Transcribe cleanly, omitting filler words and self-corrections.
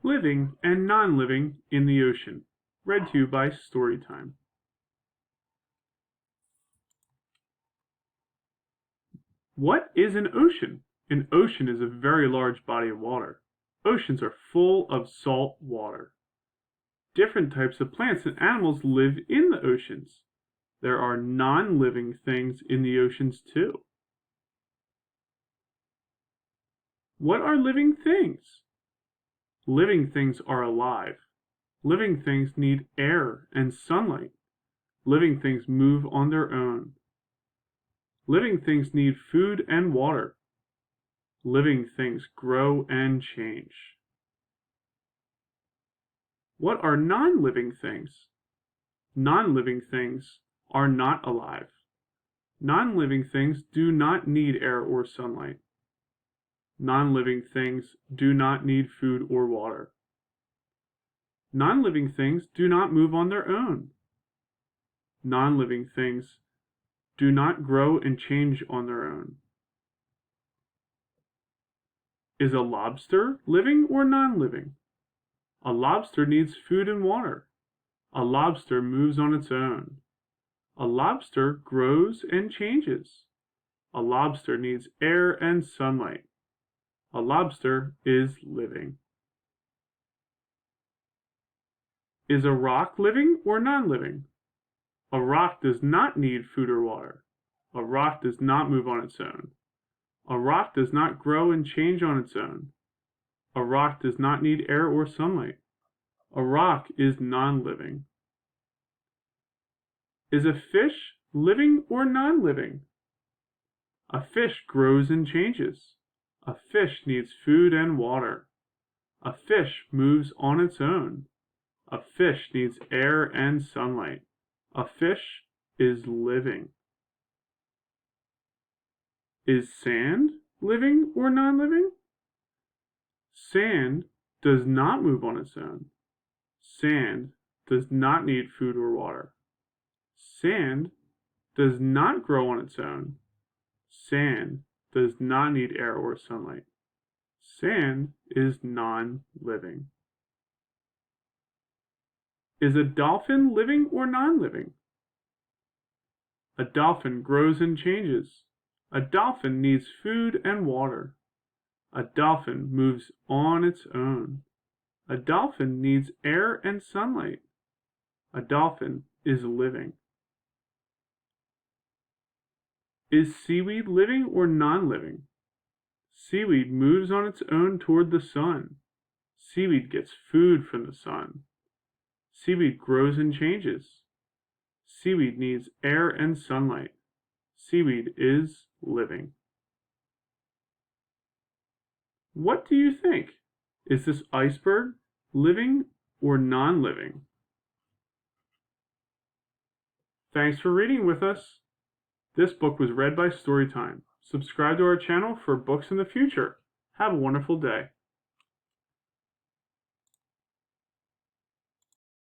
Living and Non-Living in the Ocean. Read to you by StoryTime. What is an ocean? An ocean is a very large body of water. Oceans are full of salt water. Different types of plants and animals live in the oceans. There are non-living things in the oceans too. What are living things? Living things are alive. Living things need air and sunlight. Living things move on their own. Living things need food and water. Living things grow and change. What are non-living things? Non-living things are not alive. Non-living things do not need air or sunlight. Non-living things do not need food or water. Non-living things do not move on their own. Non-living things do not grow and change on their own. Is a lobster living or non-living? A lobster needs food and water. A lobster moves on its own. A lobster grows and changes. A lobster needs air and sunlight. A lobster is living. Is a rock living or non-living? A rock does not need food or water. A rock does not move on its own. A rock does not grow and change on its own. A rock does not need air or sunlight. A rock is non-living. Is a fish living or non-living? A fish grows and changes. A fish needs food and water. A fish moves on its own. A fish needs air and sunlight. A fish is living. Is sand living or non-living? Sand does not move on its own. Sand does not need food or water. Sand does not grow on its own. Sand does not need air or sunlight. Sand is non-living. Is a dolphin living or non-living? A dolphin grows and changes. A dolphin needs food and water. A dolphin moves on its own. A dolphin needs air and sunlight. A dolphin is living. Is seaweed living or non-living? Seaweed moves on its own toward the sun. Seaweed gets food from the sun. Seaweed grows and changes. Seaweed needs air and sunlight. Seaweed is living. What do you think? Is this iceberg living or non-living? Thanks for reading with us. This book was read by StoryTime. Subscribe to our channel for books in the future. Have a wonderful day.